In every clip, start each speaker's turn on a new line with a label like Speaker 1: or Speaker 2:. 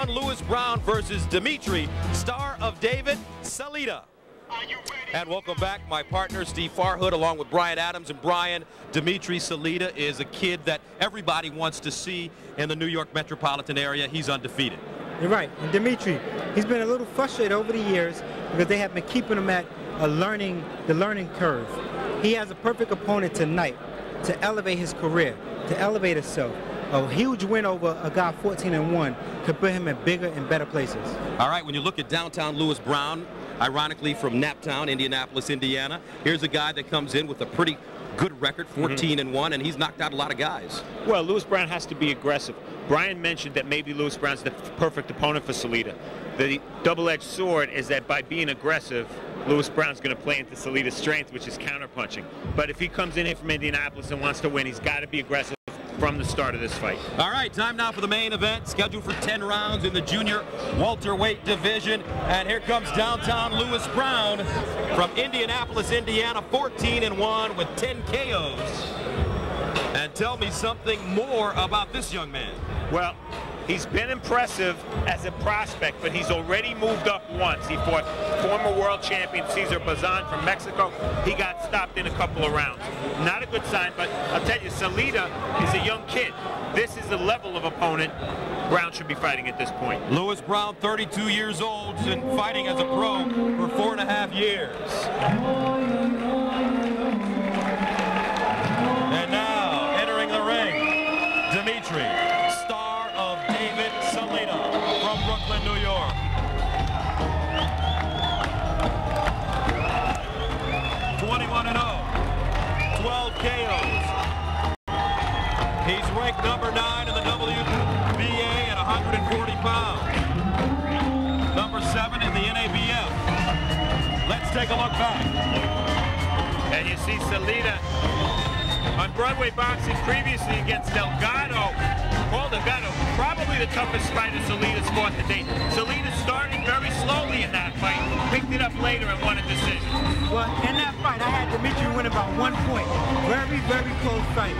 Speaker 1: Lewis Brown versus Dmitriy, star of David, Salita. And welcome back, my partner Steve Farhood, along with Brian Adams. And Brian, Dmitriy Salita is a kid that everybody wants to see in the New York metropolitan area. He's undefeated.
Speaker 2: You're right. And Dmitriy, he's been a little frustrated over the years because they have been keeping him at the learning curve. He has a perfect opponent tonight to elevate his career, to elevate himself. A huge win over a guy 14-1 could put him in bigger and better places.
Speaker 1: All right, when you look at downtown Lewis Brown, ironically from Naptown, Indianapolis, Indiana, here's a guy that comes in with a pretty good record, 14-1, and he's knocked out a lot of guys.
Speaker 3: Well, Lewis Brown has to be aggressive. Brian mentioned that maybe Lewis Brown's the perfect opponent for Salita. The double-edged sword is that by being aggressive, Lewis Brown's going to play into Salita's strength, which is counterpunching. But if he comes in here from Indianapolis and wants to win, he's got to be aggressive from the start of this fight.
Speaker 1: All right, time now for the main event, scheduled for 10 rounds in the junior welterweight division. And here comes downtown Lewis Brown from Indianapolis, Indiana, 14-1 with 10 KOs. And tell me something more about this young man.
Speaker 3: Well, he's been impressive as a prospect, but he's already moved up once. He fought former world champion Cesar Bazan from Mexico. He got stopped in a couple of rounds. Not a good sign, but I'll tell you, Salita is a young kid. This is the level of opponent Brown should be fighting at this point.
Speaker 1: Lewis Brown, 32 years old, and fighting as a pro for 4.5 years. And now, entering the ring, Dmitriy, star of David Salita from Brooklyn, New York. 21-0, 12 KOs. He's ranked number 9 in the WBA at 140 pounds. Number 7 in the NABF. Let's take a look back.
Speaker 3: And you see Salita on Broadway boxing previously against Delgado. Paul Delgado, probably the toughest fighter Salita's fought to date. Salita started very slowly in that fight, picked it up later and won a decision.
Speaker 2: Well, in that fight, I had Dmitriy win about 1 point. Very, very close fight.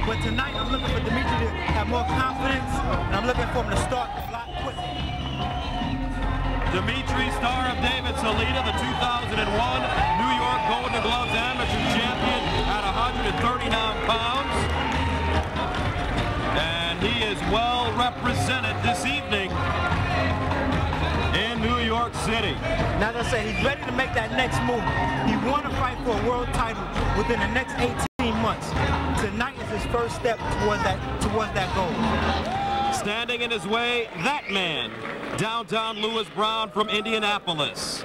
Speaker 2: But tonight, I'm looking for Dmitriy to have more confidence, and I'm looking for him to start a lot quicker.
Speaker 1: Dmitriy, star of David Salita, the 2001 New York Golden Gloves amateur champion at 139 pounds. And he is well represented this evening in New York City.
Speaker 2: Now, as I say, he's ready to make that next move. He won a fight for a world title within the next 18 months. Tonight is his first step towards that goal.
Speaker 1: Standing in his way, that man, downtown Lewis Brown from Indianapolis.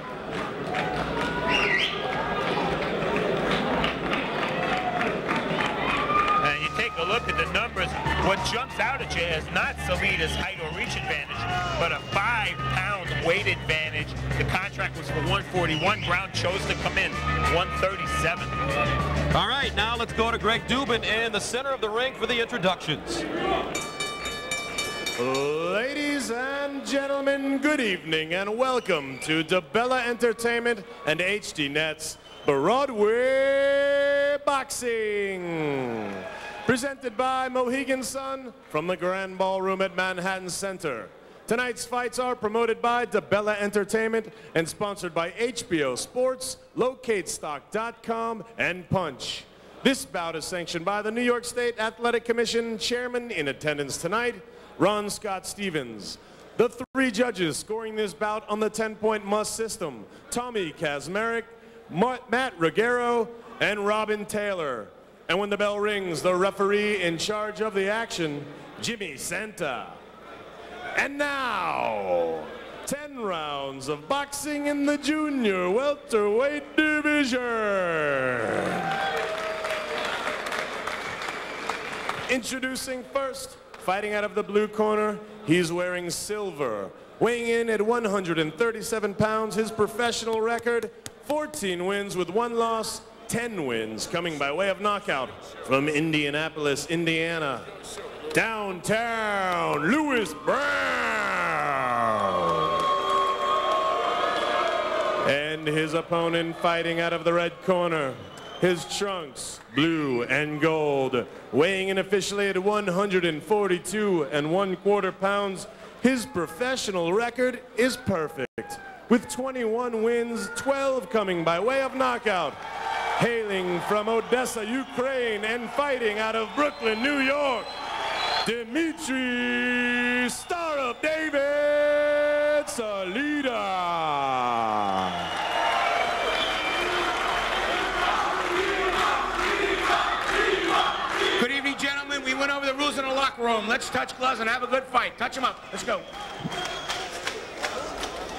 Speaker 3: And you take a look at the numbers. What jumps out at you is not Salita's height or reach advantage, but a 5-pound weight advantage. The contract was for 141. Brown chose to come in 137.
Speaker 1: All right, now let's go to Greg Dubin in the center of the ring for the introductions.
Speaker 4: Ladies and gentlemen, good evening and welcome to DeBella Entertainment and HDNet's Broadway Boxing. Presented by Mohegan Sun from the Grand Ballroom at Manhattan Center. Tonight's fights are promoted by DeBella Entertainment and sponsored by HBO Sports, LocateStock.com, and Punch. This bout is sanctioned by the New York State Athletic Commission Chairman in attendance tonight, Ron Scott Stevens. The 3 judges scoring this bout on the 10-point must system, Tommy Kazmarek, Matt Ruggiero, and Robin Taylor. And when the bell rings, the referee in charge of the action, Jimmy Santa. And now, 10 rounds of boxing in the junior welterweight division. Introducing first, fighting out of the blue corner, he's wearing silver. Weighing in at 137 pounds, his professional record, 14 wins with 1 loss, 10 wins coming by way of knockout from Indianapolis, Indiana. Downtown Lewis Brown. And his opponent fighting out of the red corner, his trunks, blue and gold, weighing in officially at 142 1/4 pounds. His professional record is perfect, with 21 wins, 12 coming by way of knockout. Hailing from Odessa, Ukraine, and fighting out of Brooklyn, New York, Dmitriy, Star of David, Salita.
Speaker 5: Good evening, gentlemen. We went over the rules in the locker room. Let's touch gloves and have a good fight. Touch them up. Let's go.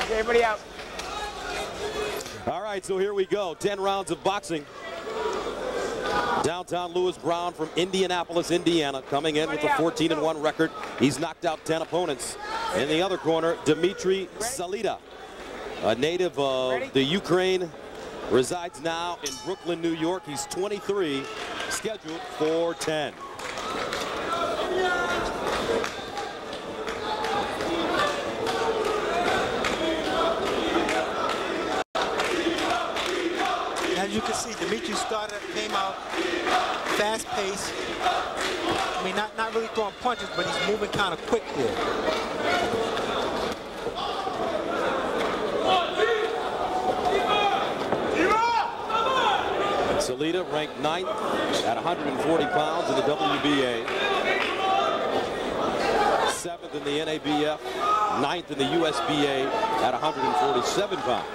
Speaker 5: Okay, everybody out.
Speaker 1: All right, so here we go. 10 rounds of boxing. Downtown Lewis Brown from Indianapolis, Indiana, coming in with a 14-1 record. He's knocked out 10 opponents. In the other corner, Dmitriy Salita, a native of the Ukraine, resides now in Brooklyn, New York. He's 23, scheduled for 10.
Speaker 2: As you can see, Dmitry came out fast-paced. I mean, not really throwing punches, but he's moving kind of quick there.
Speaker 1: Salita ranked 9th at 140 pounds in the WBA. 7th in the NABF, 9th in the USBA at 147 pounds.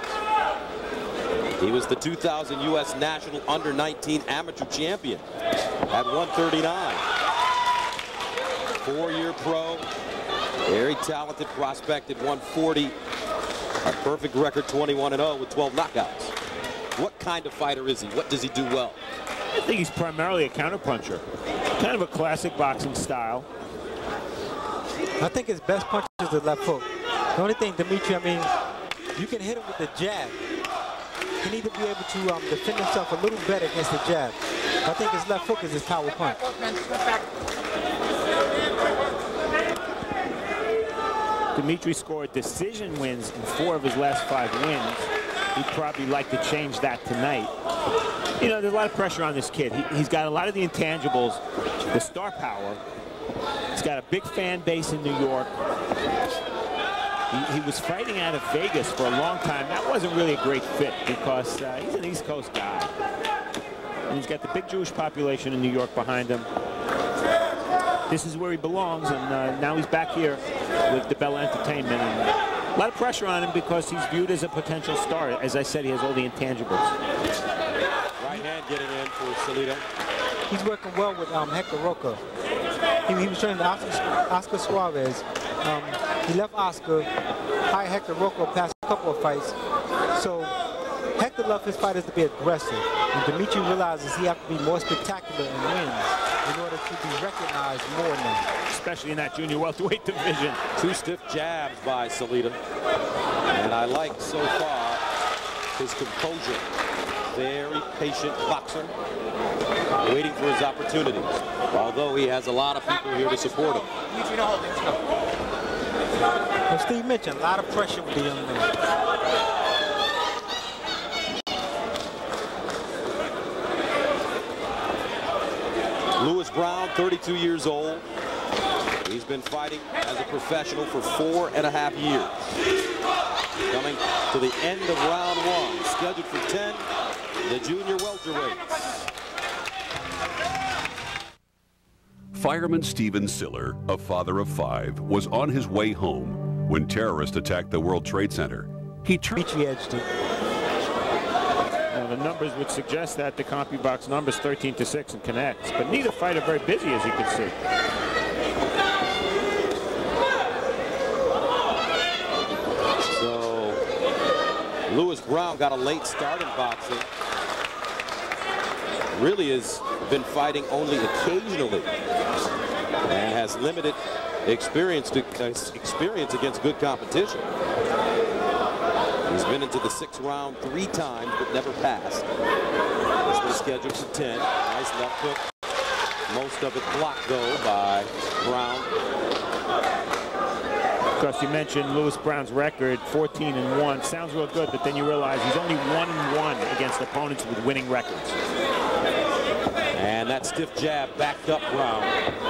Speaker 1: He was the 2000 U.S. National Under-19 Amateur Champion at 139. 4-year pro, very talented prospect at 140. A perfect record, 21-0 with 12 knockouts. What kind of fighter is he? What does he do well?
Speaker 3: I think he's primarily a counterpuncher. Kind of a classic boxing style.
Speaker 2: I think his best punch is the left hook. The only thing, Dmitry, I mean, you can hit him with the jab. He needs to be able to defend himself a little better against the jab. I think his left hook is his power punch.
Speaker 3: Dmitry scored decision wins in 4 of his last 5 wins. He'd probably like to change that tonight. You know, there's a lot of pressure on this kid. He's got a lot of the intangibles, the star power. He's got a big fan base in New York. He was fighting out of Vegas for a long time. That wasn't really a great fit because he's an East Coast guy. And he's got the big Jewish population in New York behind him. This is where he belongs, and now he's back here with DeBella Entertainment. And a lot of pressure on him because he's viewed as a potential star. As I said, he has all the intangibles.
Speaker 1: Right hand getting in for Salita.
Speaker 2: He's working well with Hector Roca. He was training Oscar Suarez. He left Oscar, hired Hector Roca past a couple of fights. So Hector loved his fighters to be aggressive. And Dmitry realizes he has to be more spectacular and wins in order to be recognized more now.
Speaker 3: Especially in that junior welterweight division.
Speaker 1: 2 stiff jabs by Salita. And I like so far his composure. Very patient boxer, waiting for his opportunities. Although he has a lot of people here to support him.
Speaker 2: As Steve mentioned, a lot of pressure with the young man.
Speaker 1: Lewis Brown, 32 years old. He's been fighting as a professional for 4.5 years. Coming to the end of round 1, scheduled for 10, the junior welterweights.
Speaker 6: Fireman Stephen Siller, a father of 5, was on his way home when terrorists attacked the World Trade Center. He turned.
Speaker 2: Dmitry edged it.
Speaker 3: Now, the numbers would suggest that the CompuBox numbers 13-6 and connects, but neither fighter very busy, as you can see.
Speaker 1: So Lewis Brown got a late start in boxing. Really has been fighting only occasionally and has limited experience against good competition. He's been into the 6th round 3 times, but never passed. He's been scheduled for 10. Nice left hook. Most of it blocked, though, by Brown.
Speaker 3: Of course, you mentioned Lewis Brown's record, 14-1. Sounds real good, but then you realize he's only 1-1 against opponents with winning records.
Speaker 1: And that stiff jab backed up Brown.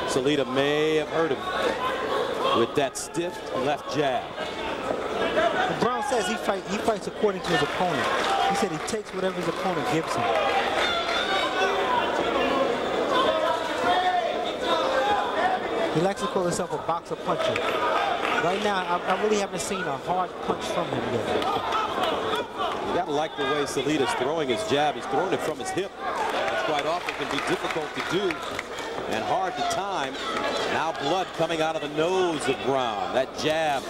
Speaker 1: Salita may have hurt him. with that stiff left jab.
Speaker 2: Brown says he fights according to his opponent. He said he takes whatever his opponent gives him. He likes to call himself a boxer puncher. Right now, I really haven't seen a hard punch from him yet.
Speaker 1: You gotta like the way Salita's throwing his jab. He's throwing it from his hip. That's quite often can be difficult to do and hard to time. Now blood coming out of the nose of Brown. That jab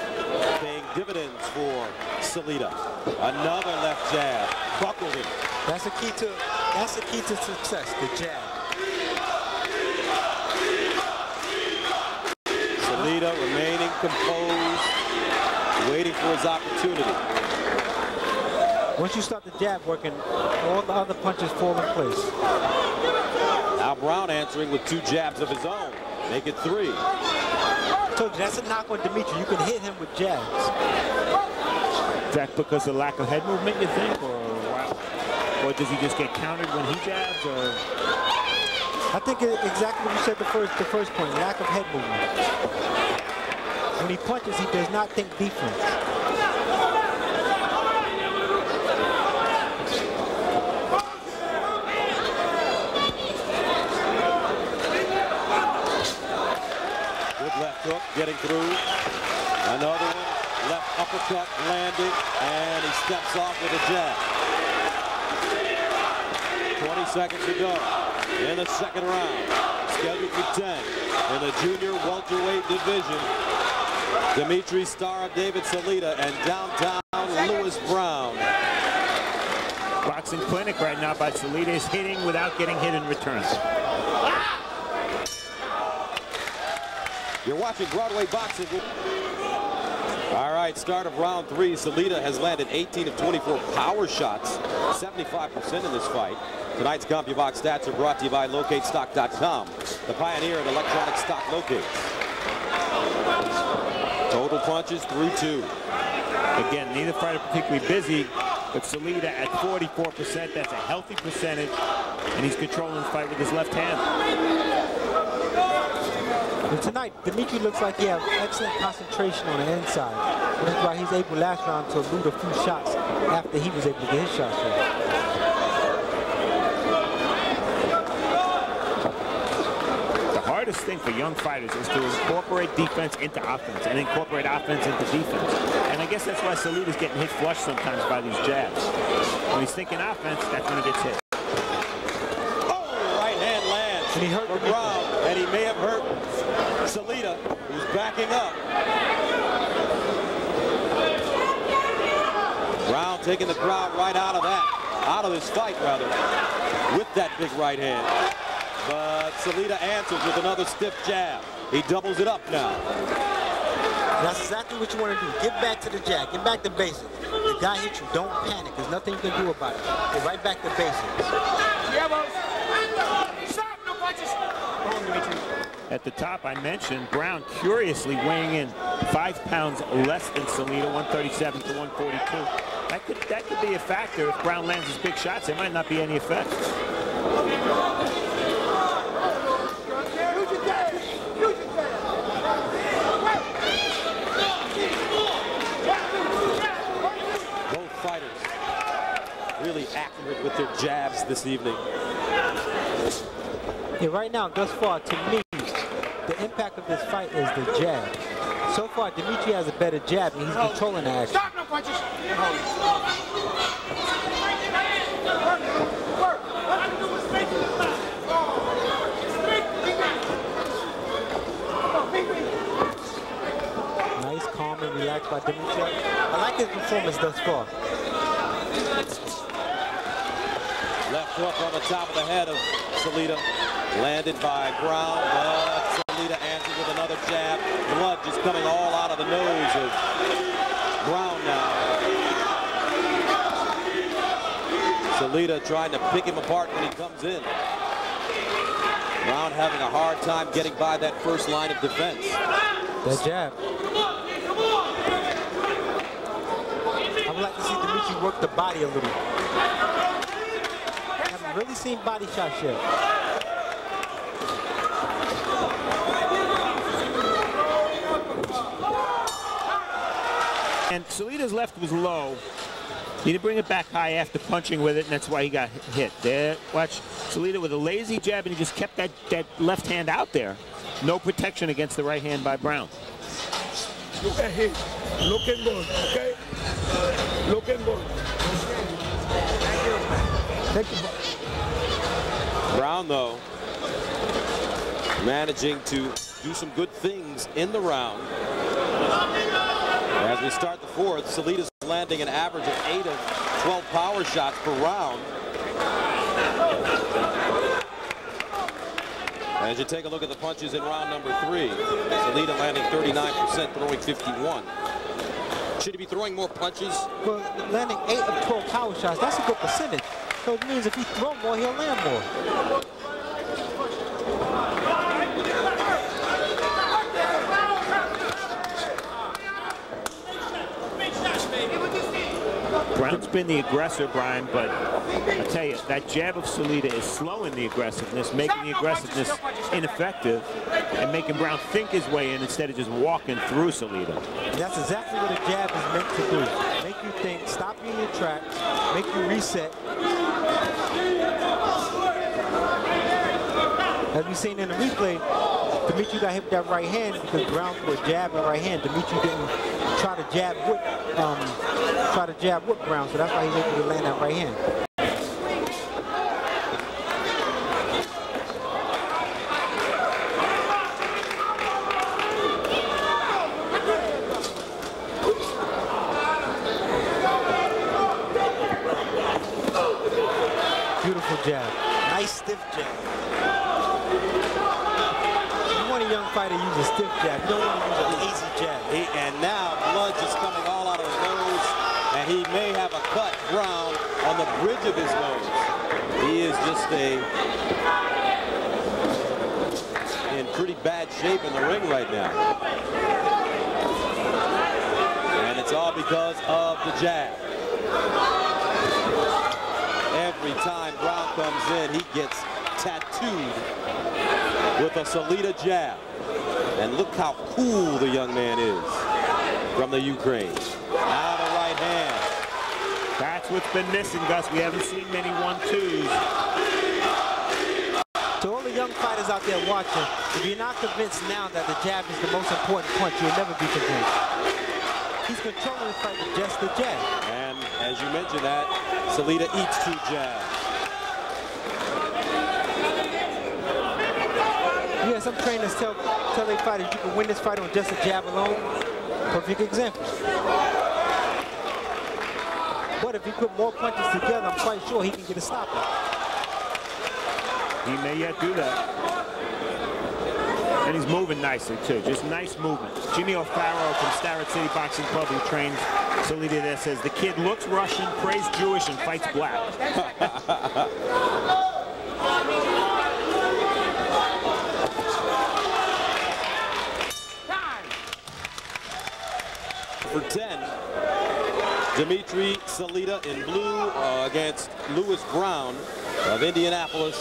Speaker 1: paying dividends for Salita. Another left jab. Buckled him.
Speaker 2: That's the key to success, the jab.
Speaker 1: Salita remaining composed, waiting for his opportunity.
Speaker 2: Once you start the jab working, all the other punches fall in place.
Speaker 1: Now Brown answering with 2 jabs of his own. Make it 3.
Speaker 2: I told you, that's a knock on Dmitriy. You can hit him with jabs.
Speaker 3: Is that because of lack of head movement, you think? Or does he just get countered when he jabs? Or
Speaker 2: I think exactly what you said the first point, lack of head movement. When he punches, he does not think defense.
Speaker 1: Left hook getting through. Another one. Left uppercut landed. And he steps off with a jab. 20 seconds to go in the second round. Scheduled for 10 in the junior welterweight division. Dmitriy Star of David Salita and downtown Louis Brown.
Speaker 3: boxing clinic right now by Salita is hitting without getting hit in return.
Speaker 1: You're watching Broadway Boxing. All right, start of round 3. Salita has landed 18 of 24 power shots, 75% in this fight. Tonight's CompuBox stats are brought to you by LocateStock.com, the pioneer in electronic stock locates. Total punches through 2.
Speaker 3: Again, neither fighter particularly busy, but Salita at 44%. That's a healthy percentage, and he's controlling the fight with his left hand.
Speaker 2: And tonight, Dmitriy looks like he has excellent concentration on the inside. And that's why he's able last round to elude a few shots after he was able to get his shots right.
Speaker 3: The hardest thing for young fighters is to incorporate defense into offense and incorporate offense into defense. And I guess that's why Salita's getting hit flush sometimes by these jabs. When he's thinking offense, that's when he gets hit.
Speaker 1: Oh, right hand lands
Speaker 2: and he hurt
Speaker 1: for Brown, and he may have hurt Salita, who's backing up. Brown taking the crowd right out of this fight rather, with that big right hand. But Salita answers with another stiff jab. He doubles it up now.
Speaker 2: That's exactly what you want to do. Get back to the jab. Get back to basics. The guy hits you. Don't panic. There's nothing you can do about it. Get right back to basics.
Speaker 3: At the top, I mentioned Brown curiously weighing in 5 pounds less than Salita, 137 to 142. That could be a factor. If Brown lands his big shots, there might not be any effect.
Speaker 1: Both fighters really accurate with their jabs this evening.
Speaker 2: Yeah, right now, thus far, to me, the impact of this fight is the jab. So far, Dmitriy has a better jab, and he's controlling the action.
Speaker 5: Stop, no punches!
Speaker 2: Nice, calm, and relaxed by Dmitriy. I like his performance thus far.
Speaker 1: Left hook on the top of the head of Salita. Landed by Brown, but Salita answers with another jab. Blood just coming all out of the nose of Brown now. Salita trying to pick him apart when he comes in. Brown having a hard time getting by that first line of defense.
Speaker 2: That jab. I would like to see Dmitriy work the body a little. I haven't really seen body shots yet.
Speaker 3: And Salita's left was low. He didn't bring it back high after punching with it, and that's why he got hit. There, watch Salita with a lazy jab, and he just kept that left hand out there. No protection against the right hand by Brown.
Speaker 7: Look at him. Looking good, okay? Looking good. Thank you.
Speaker 1: Brown, though, managing to do some good things in the round. As we start the fourth, Salita's landing an average of 8 of 12 power shots per round. As you take a look at the punches in round number 3, Salita landing 39%, throwing 51. Should he be throwing more punches?
Speaker 2: Well, landing 8 of 12 power shots, that's a good percentage. So it means if he throws more, he'll land more.
Speaker 3: Brown's been the aggressor, Brian, but I tell you, that jab of Salita is slowing the aggressiveness, making the aggressiveness ineffective, and making Brown think his way in instead of just walking through Salita.
Speaker 2: That's exactly what a jab is meant to do. Make you think, stop you in your tracks, make you reset. As we've seen in the replay, Dmitriy got hit with that right hand because Brown threw a jab in the right hand. Dmitriy didn't try to jab with Brown, so that's why he's able to land that right hand. Beautiful jab. Nice stiff jab. You want a young fighter to use a stiff jab. You don't want to use an easy jab.
Speaker 1: And now blood just coming all out of his nose, and he may have a cut, Brown, on the bridge of his nose. He is just in pretty bad shape in the ring right now. And it's all because of the jab. Every time Brown comes in, he gets tattooed with a Salita jab. And look how cool the young man is from the Ukraine. Now the right hand.
Speaker 3: That's what's been missing, Gus. We haven't seen many 1-2s.
Speaker 2: To all the young fighters out there watching, if you're not convinced now that the jab is the most important punch, you'll never be convinced. He's controlling the fight with just the jab.
Speaker 1: And as you mentioned that, Salita eats 2 jabs.
Speaker 2: Yeah, some trainers tell their fighters you can win this fight on just a jab alone. Perfect example. But if he put more punches together, I'm quite sure he can get a stopper.
Speaker 3: He may yet do that. And he's moving nicely, too. Just nice movement. Jimmy O'Farrell from Starrett City Boxing Club, who trains Salita, there says, the kid looks Russian, prays Jewish, and fights black.
Speaker 1: For 10, Dmitriy Salita in blue against Lewis Brown of Indianapolis.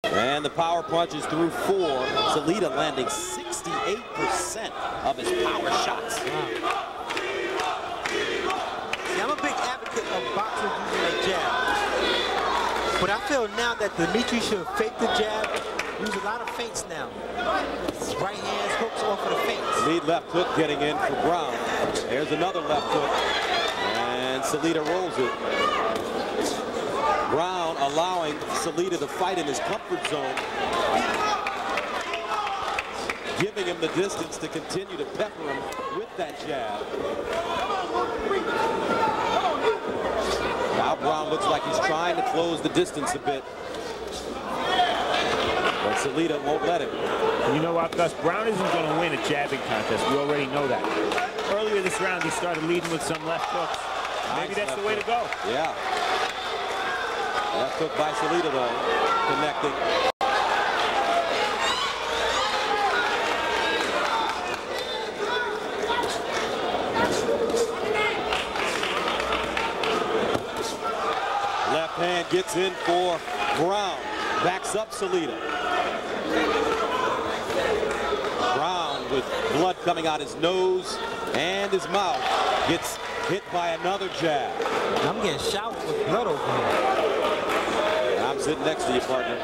Speaker 1: And the power punches through 4. Salita landing 68% of his power shots.
Speaker 2: See, I'm a big advocate of boxers using a jab. But I feel now that Dmitriy should fake the jab, use a lot of feints now. Right hands, hooks off of the feints.
Speaker 1: Lead left hook getting in for Brown. There's another left hook. And Salita rolls it. Brown allowing Salita to fight in his comfort zone, giving him the distance to continue to pepper him with that jab. Now Brown looks like he's trying to close the distance a bit, but Salita won't let him.
Speaker 3: You know what, Gus? Brown isn't going to win a jabbing contest. We already know that. Earlier this round, he started leading with some left hooks. Maybe that's the way to go.
Speaker 1: Yeah. Left hook by Salita, though, connecting. Left hand gets in for Brown. Backs up Salita. Brown with blood coming out his nose and his mouth. Gets hit by another jab.
Speaker 2: I'm getting showered with blood over here.
Speaker 1: And I'm sitting next to you, partner.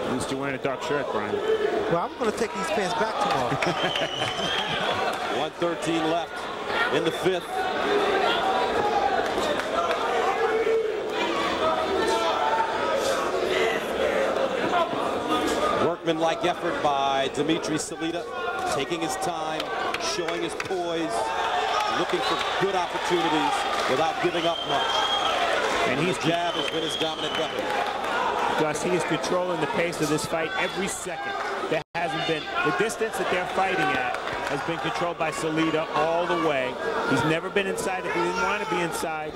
Speaker 3: At least you're wearing a dark shirt, Brian.
Speaker 2: Well, I'm going to take these pants back tomorrow.
Speaker 1: 1:13 left in the 5th. Workman-like effort by Dmitriy Salita, taking his time, showing his poise, looking for good opportunities without giving up much. And his jab has been his dominant weapon.
Speaker 3: Gus, he is controlling the pace of this fight every second. There hasn't been, the distance that they're fighting at has been controlled by Salita all the way. He's never been inside if he didn't want to be inside.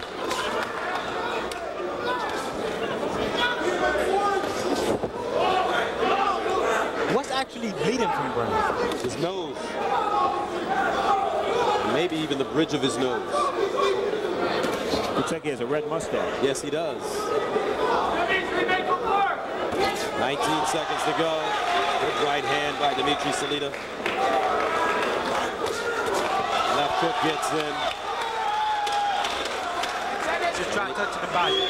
Speaker 2: What's actually bleeding from Brown?
Speaker 1: His nose. Maybe even the bridge of his nose.
Speaker 3: Looks like he has a red mustache.
Speaker 1: Yes, he does. 19 seconds to go. Good right hand by Dmitriy Salita. Left hook gets in.
Speaker 2: Just try touching the body.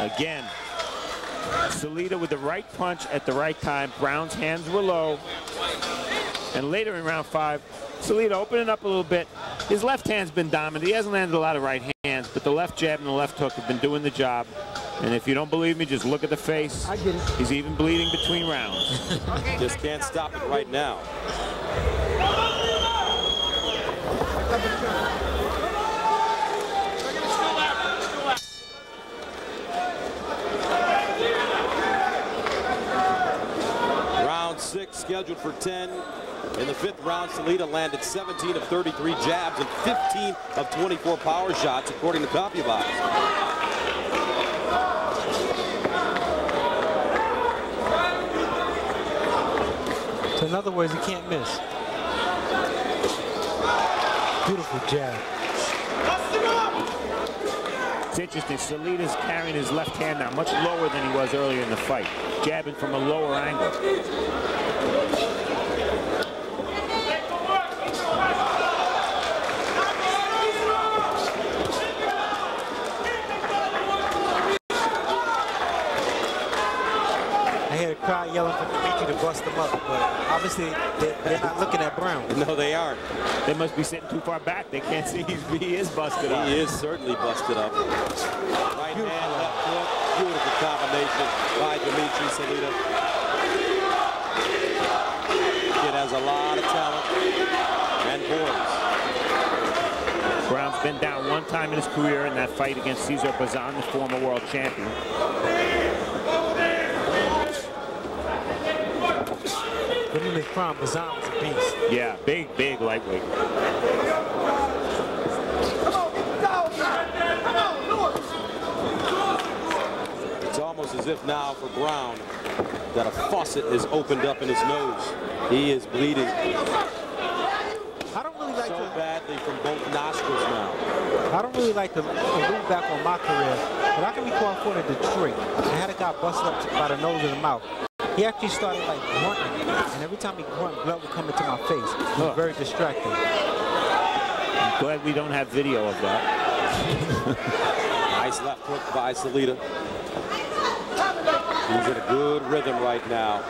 Speaker 3: Again, Salita with the right punch at the right time. Brown's hands were low. And later in round 5, Salita opening up a little bit. His left hand's been dominant. He hasn't landed a lot of right hands, but the left jab and the left hook have been doing the job. And if you don't believe me, just look at the face.
Speaker 2: I get it.
Speaker 3: He's even bleeding between rounds.
Speaker 1: Just can't stop it right now. Round 6 scheduled for 10. In the 5th round, Salita landed 17 of 33 jabs and 15 of 24 power shots, according to CompuBox.
Speaker 2: So in other words, he can't miss. Beautiful jab.
Speaker 3: It's interesting, Salita's carrying his left hand now much lower than he was earlier in the fight, jabbing from a lower angle.
Speaker 2: Crowd yelling for Dmitriy to bust them up, but obviously they're not looking at Brown.
Speaker 1: No, they aren't.
Speaker 3: They must be sitting too far back. They can't see he is busted up.
Speaker 1: He is certainly busted up. Right hand, left hook. Beautiful combination by Dmitriy Salita. Kid has a lot of talent and poise.
Speaker 3: Brown's been down one time in his career in that fight against Cesar Bazan, the former world champion.
Speaker 2: But in his prime, Bazan was a beast.
Speaker 3: Yeah, big lightweight.
Speaker 1: It's almost as if now for Brown that a faucet is opened up in his nose. He is bleeding.
Speaker 2: I don't really like
Speaker 1: so
Speaker 2: to
Speaker 1: badly from both nostrils now.
Speaker 2: I don't really like to look back on my career, but I can recall I fought in Detroit. I had a guy busted up by the nose and the mouth. He actually started like grunting, and every time he grunted, blood would come into my face. It was very distracting.
Speaker 3: I'm glad we don't have video of that.
Speaker 1: Nice left hook by Salita. He's in a good rhythm right now.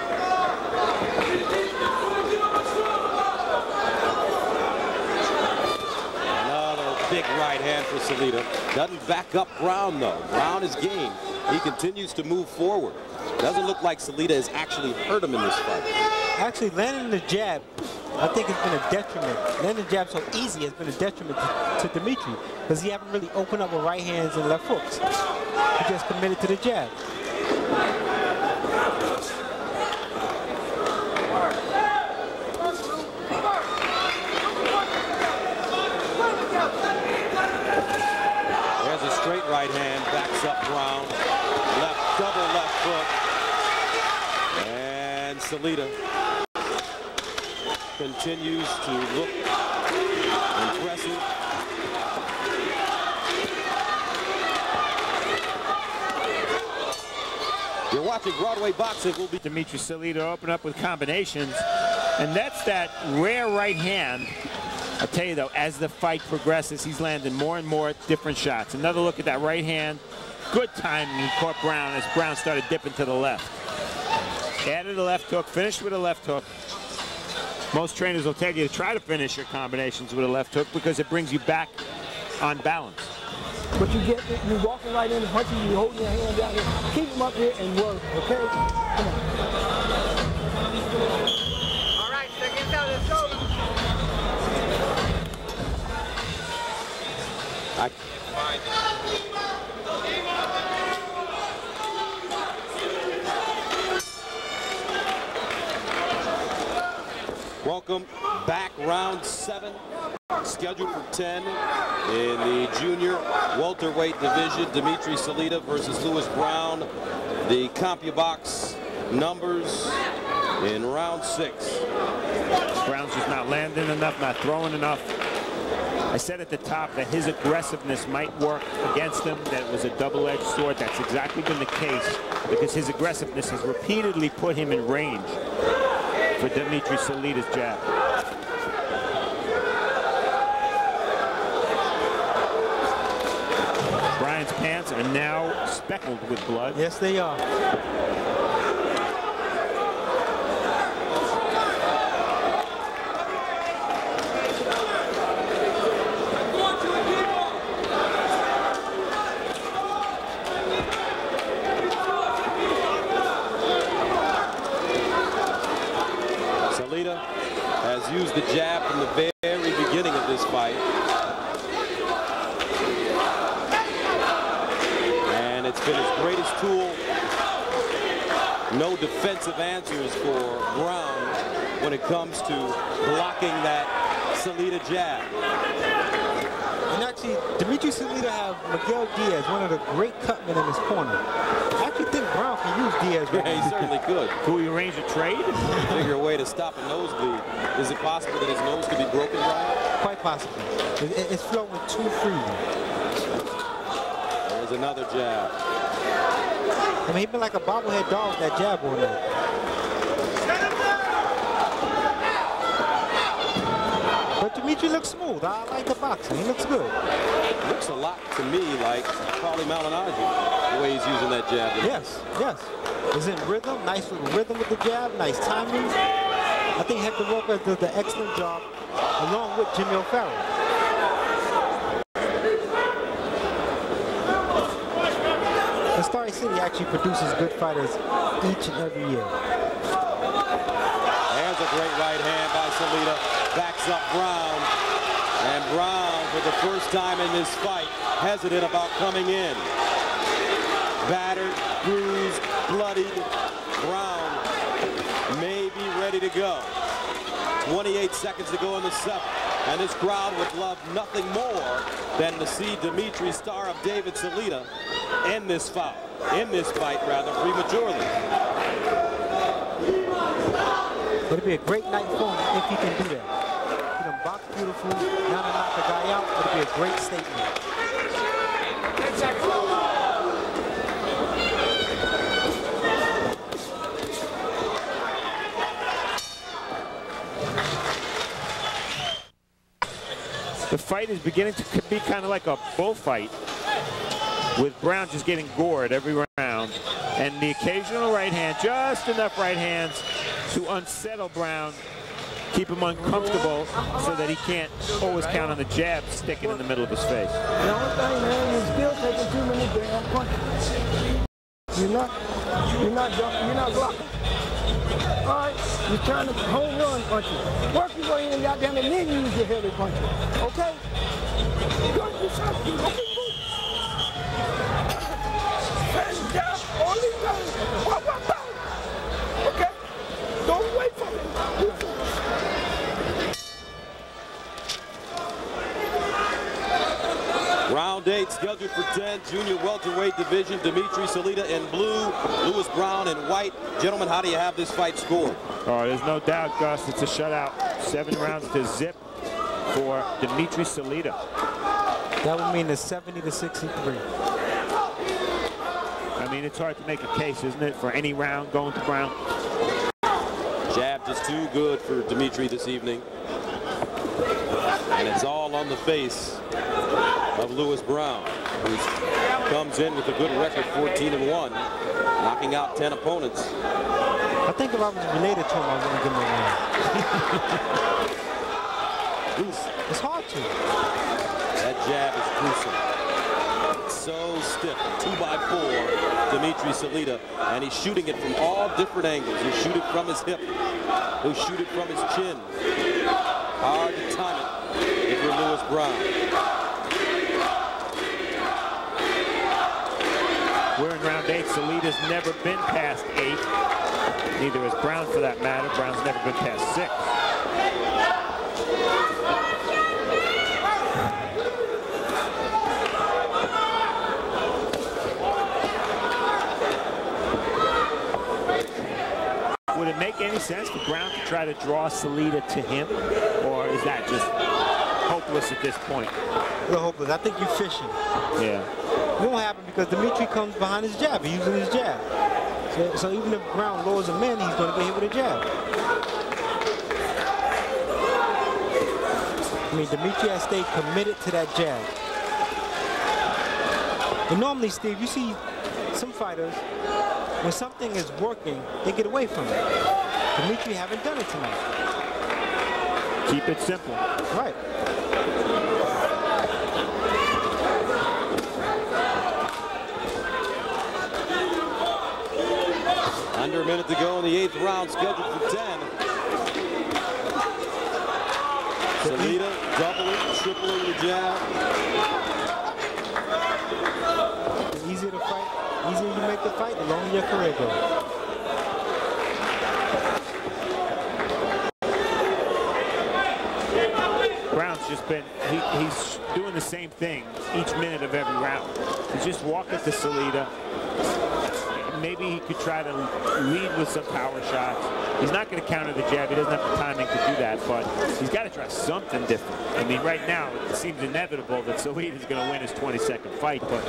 Speaker 1: Another big right hand for Salita. Doesn't back up Brown, though. Brown is game. He continues to move forward. Doesn't look like Salita has actually hurt him in this fight.
Speaker 2: Actually, landing the jab, I think it's been a detriment. Landing the jab so easy has been a detriment to Dmitriy, because he haven't really opened up with right hands and left hooks. He just committed to the jab.
Speaker 1: There's a straight right hand, backs up Brown. Double left hook. And Salita continues to look impressive. You're watching Broadway Boxing. Will be
Speaker 3: Dmitriy Salita open up with combinations, and that's that rare right hand. I tell you though, as the fight progresses, he's landing more and more different shots. Another look at that right hand. Good timing. He caught Brown as Brown started dipping to the left. Added a left hook, finished with a left hook. Most trainers will tell you to try to finish your combinations with a left hook because it brings you back on balance.
Speaker 7: But you're walking right in and punching, you're holding your hand down here. Keep them up here and work, okay? Come on.
Speaker 8: All right, second down, let's go.
Speaker 1: I can't find it. Welcome back, round 7, scheduled for 10 in the junior welterweight division. Dmitriy Salita versus Louis Brown. The CompuBox numbers in round 6.
Speaker 3: Brown's just not landing enough, not throwing enough. I said at the top that his aggressiveness might work against him, that it was a double-edged sword. That's exactly been the case because his aggressiveness has repeatedly put him in range for Dmitriy Salita's jab. Brian's pants are now speckled with blood.
Speaker 2: Yes, they are.
Speaker 1: Salita has used the jab from the very beginning of this fight. And it's been his greatest tool. No defensive answers for Brown when it comes to blocking that Salita jab.
Speaker 2: And actually, Dmitriy Salita have Miguel Diaz, one of the great cutmen in his corner. I actually think Brown can use Diaz right
Speaker 1: Yeah,
Speaker 2: now.
Speaker 1: he certainly could.
Speaker 3: Could we arrange a trade?
Speaker 1: Figure a way to stop a nosebleed. Is it possible that his nose could be broken, Brian?
Speaker 2: Quite possibly. It's flowing too freely.
Speaker 1: There's another jab.
Speaker 2: I mean, he's been like a bobblehead dog with that jab on there. But Dmitriy looks smooth. I like the boxing. He looks good.
Speaker 1: Looks a lot to me like Paulie Malignaggi, the way he's using that jab.
Speaker 2: Yes, yes. He's in rhythm, nice little rhythm with the jab, nice timing. I think Hector Lopez does an excellent job along with Jimmy O'Farrell. The Starry City actually produces good fighters each and every year.
Speaker 1: There's a great right hand by Salita. Backs up Brown. And Brown, for the first time in this fight, hesitant about coming in. Battered, bruised, bloodied. Brown may be ready to go. 28 seconds to go in the 7th. And this crowd would love nothing more than to see Dmitriy, star of David Salita, end this fight, prematurely.
Speaker 2: It'll be a great night for him if he can do that. He can box beautiful, now to knock the guy out. It'll be a great statement.
Speaker 3: The fight is beginning to be kind of like a bullfight, with Brown just getting gored every round, and the occasional right hand, just enough right hands to unsettle Brown, keep him uncomfortable so that he can't always count on the jab sticking in the middle of his face.
Speaker 7: The only thing, man, you're still taking too many damn punches. You're not blocking. All right, you're trying to home run punches. Work your way in, goddamn, and then use your heavy punches. Okay? Okay, move. Stand down, only down. Walk down. Okay? Don't wait for me.
Speaker 1: Round 8 scheduled for 10, junior welterweight division. Dmitriy Salita in blue, Louis Brown in white. Gentlemen, how do you have this fight scored?
Speaker 3: Oh, there's no doubt, Gus. It's a shutout. 7 rounds to zip for Dmitriy Salita.
Speaker 2: That would mean it's 70 to 63.
Speaker 3: I mean, it's hard to make a case, isn't it, for any round going to ground?
Speaker 1: Jab just too good for Dmitriy this evening. And it's all on the face of Lewis Brown, who comes in with a good record, 14-1, knocking out 10 opponents.
Speaker 2: I think if I was related to him, I wouldn't give him a win. It's hard to.
Speaker 1: That jab is gruesome. So stiff. 2x4, Dmitriy Salita, and he's shooting it from all different angles. He'll shoot it from his hip. He'll shoot it from his chin. Hard to time it if you're Lewis Brown.
Speaker 3: We're in round 8. Salita's never been past 8. Neither has Brown, for that matter. Brown's never been past 6. Would it make any sense for Brown to try to draw Salita to him, or is that just hopeless at this point?
Speaker 2: A little hopeless. I think you're fishing.
Speaker 3: Yeah.
Speaker 2: It won't happen because Dmitriy comes behind his jab. He's using his jab. So even if Brown lowers him in, he's going to get hit with a jab. I mean, Dmitriy has stayed committed to that jab. And normally, Steve, you see some fighters, when something is working, they get away from it. Dmitriy haven't done it tonight.
Speaker 3: Keep it simple.
Speaker 2: Right.
Speaker 1: Under a minute to go in the 8th round, scheduled for 10. Salita doubling, tripling the jab.
Speaker 2: The easier to fight, easier you make the fight, the longer your career goes.
Speaker 3: Brown's just been, he's doing the same thing each minute of every round. He's just walking to Salita. Maybe he could try to lead with some power shots. He's not going to counter the jab. He doesn't have the timing to do that, but he's got to try something different. I mean, right now, it seems inevitable that Salita is going to win his 22nd fight, but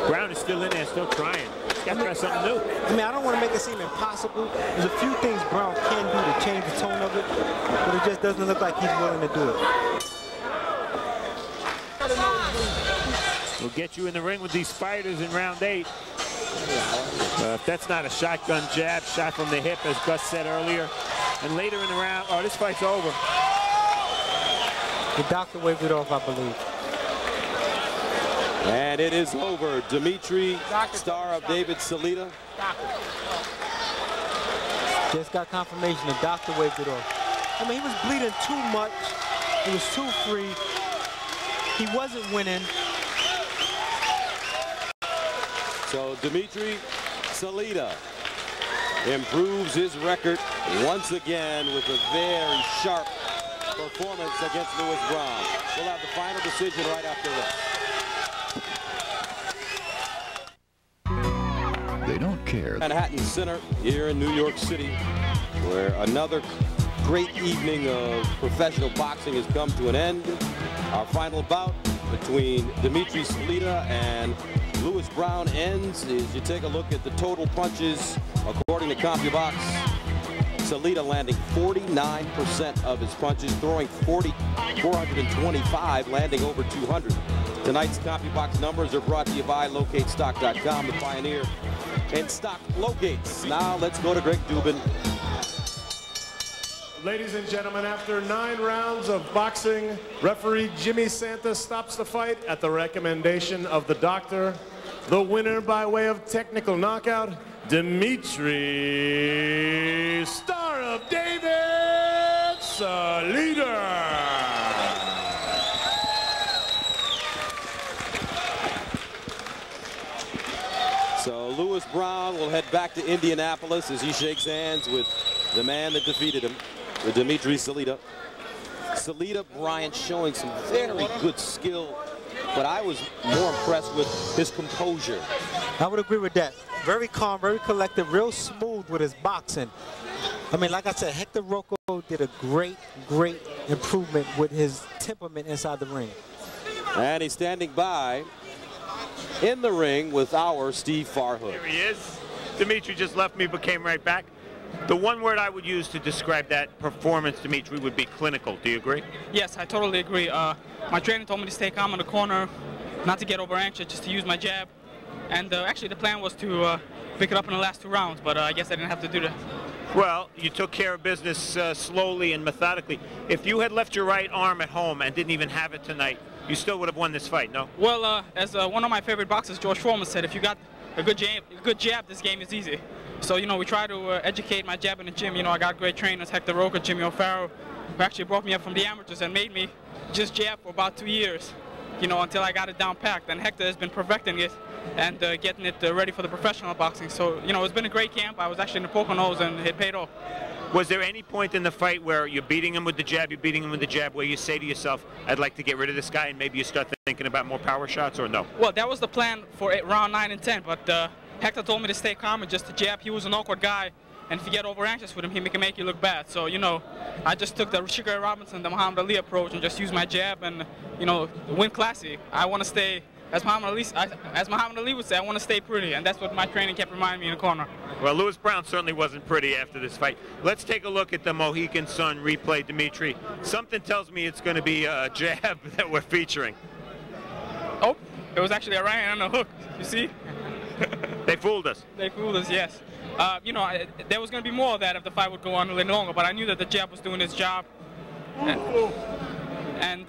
Speaker 3: Brown is still in there, still trying. He's got to try something new.
Speaker 2: I mean, I don't want to make it seem impossible. There's a few things Brown can do to change the tone of it, but it just doesn't look like he's willing to do it.
Speaker 3: We'll get you in the ring with these fighters in round 8. If that's not a shotgun jab, shot from the hip, as Gus said earlier. And later in the round, oh, this fight's over.
Speaker 2: The doctor waved it off, I believe.
Speaker 1: And it is over. Dmitriy, star of David Salita.
Speaker 2: Just got confirmation. The doctor waved it off. I mean, he was bleeding too much. He was too free. He wasn't winning.
Speaker 1: So Dmitriy Salita improves his record once again with a very sharp performance against Lewis Brown. We'll have the final decision right after this.
Speaker 9: They don't care.
Speaker 1: Manhattan Center here in New York City, where another great evening of professional boxing has come to an end. Our final bout between Dmitriy Salita and Lewis Brown ends as you take a look at the total punches according to CompuBox. Salita landing 49% of his punches, throwing 425, landing over 200. Tonight's CompuBox numbers are brought to you by LocateStock.com, the pioneer in stock locates. Now let's go to Greg Dubin.
Speaker 4: Ladies and gentlemen, after 9 rounds of boxing, referee Jimmy Santos stops the fight at the recommendation of the doctor. The winner by way of technical knockout, Dmitriy, star of David Salita.
Speaker 1: So Lewis Brown will head back to Indianapolis as he shakes hands with the man that defeated him, with Dmitriy Salita. Salita, Bryant, showing some very good skill, but I was more impressed with his composure.
Speaker 2: I would agree with that. Very calm, very collected, real smooth with his boxing. I mean, like I said, Hector Rocco did a great improvement with his temperament inside the ring.
Speaker 1: And he's standing by
Speaker 9: in the ring with our Steve Farhood.
Speaker 3: Here he is. Dmitry just left me but came right back. The one word I would use to describe that performance, Dmitry, would be clinical. Do you agree?
Speaker 10: Yes, I totally agree. My trainer told me to stay calm in the corner, not to get over anxious, just to use my jab. And actually the plan was to pick it up in the last 2 rounds, but I guess I didn't have to do that.
Speaker 3: Well, you took care of business slowly and methodically. If you had left your right arm at home and didn't even have it tonight, you still would have won this fight, no?
Speaker 10: Well, as one of my favorite boxers, George Foreman, said, if you got a good jab, this game is easy. So, you know, we try to educate my jab in the gym. You know, I got great trainers, Hector Roca, Jimmy O'Farrell, who actually brought me up from the amateurs and made me just jab for about 2 years, you know, until I got it down packed. And Hector has been perfecting it and getting it ready for the professional boxing. So, you know, it's been a great camp. I was actually in the Poconos and it paid off.
Speaker 3: Was there any point in the fight where you're beating him with the jab, where you say to yourself, I'd like to get rid of this guy, and maybe you start thinking about more power shots, or no?
Speaker 10: Well, that was the plan for round 9 and 10, but Hector told me to stay calm and just to jab. He was an awkward guy, and if you get over anxious with him, he can make you look bad. So, you know, I just took the Sugar Robinson, the Muhammad Ali approach, and just used my jab and, you know, win classy. I want to stay, as Muhammad Ali would say, I want to stay pretty, and that's what my training kept reminding me in the corner.
Speaker 3: Well, Lewis Brown certainly wasn't pretty after this fight. Let's take a look at the Mohegan Sun replay, Dmitry. Something tells me it's going to be a jab that we're featuring.
Speaker 10: Oh, it was actually a right hand on the hook, you see?
Speaker 3: They fooled us.
Speaker 10: They fooled us, yes. You know, there was going to be more of that if the fight would go on a little longer, but I knew that the jab was doing its job. And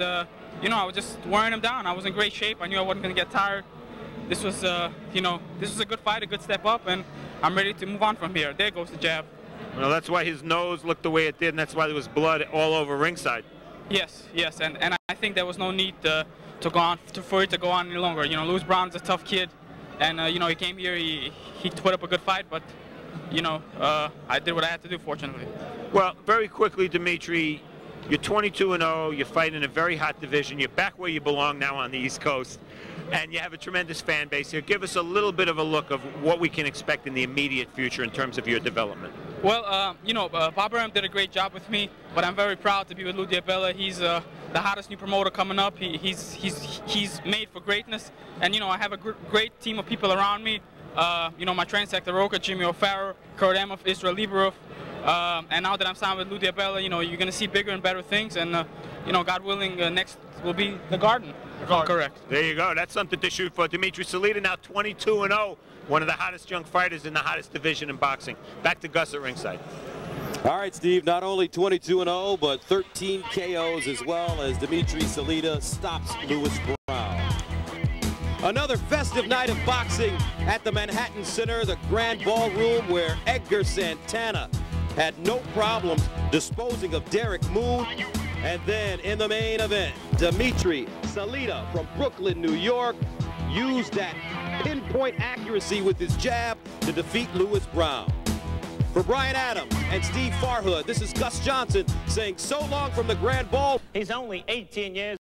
Speaker 10: you know, I was just wearing him down. I was in great shape. I knew I wasn't going to get tired. This was, you know, this was a good fight, a good step up, and I'm ready to move on from here. There goes the jab.
Speaker 3: Well, that's why his nose looked the way it did, and that's why there was blood all over ringside.
Speaker 10: Yes, yes, and I think there was no need for it to go on any longer. You know, Lewis Brown's a tough kid, and you know, he came here, he put up a good fight, but you know, I did what I had to do, fortunately.
Speaker 3: Well, very quickly, Dmitry, you're 22-0. You're fighting in a very hot division. You're back where you belong now on the East Coast, and you have a tremendous fan base here. Give us a little bit of a look of what we can expect in the immediate future in terms of your development.
Speaker 10: Well, you know, Bob Arum did a great job with me, but I'm very proud to be with Lou Diabella. He's the hottest new promoter coming up. He's made for greatness, and you know, I have a great team of people around me. You know, my trainer, Hector Roca, Jimmy O'Farrell, Kurt Emhoff, Israel Liberov, and now that I'm signed with Lou Diabella, you know, you're going to see bigger and better things, and you know, God willing, next will be the Garden. Correct.
Speaker 3: There you go. That's something to shoot for. Dmitry Salita now 22-0, one of the hottest young fighters in the hottest division in boxing. Back to Gus at ringside.
Speaker 9: All right, Steve, not only 22-0, but 13 KOs as well, as Dmitry Salita stops Lewis Brown. Another festive night of boxing at the Manhattan Center, the Grand Ballroom, where Edgar Santana had no problems disposing of Derek Moon. And then in the main event, Dmitry Salita from Brooklyn, New York, used that pinpoint accuracy with his jab to defeat Lewis Brown. For Brian Adams and Steve Farhood, this is Gus Johnson saying so long from the Grand Ball.
Speaker 11: He's only 18 years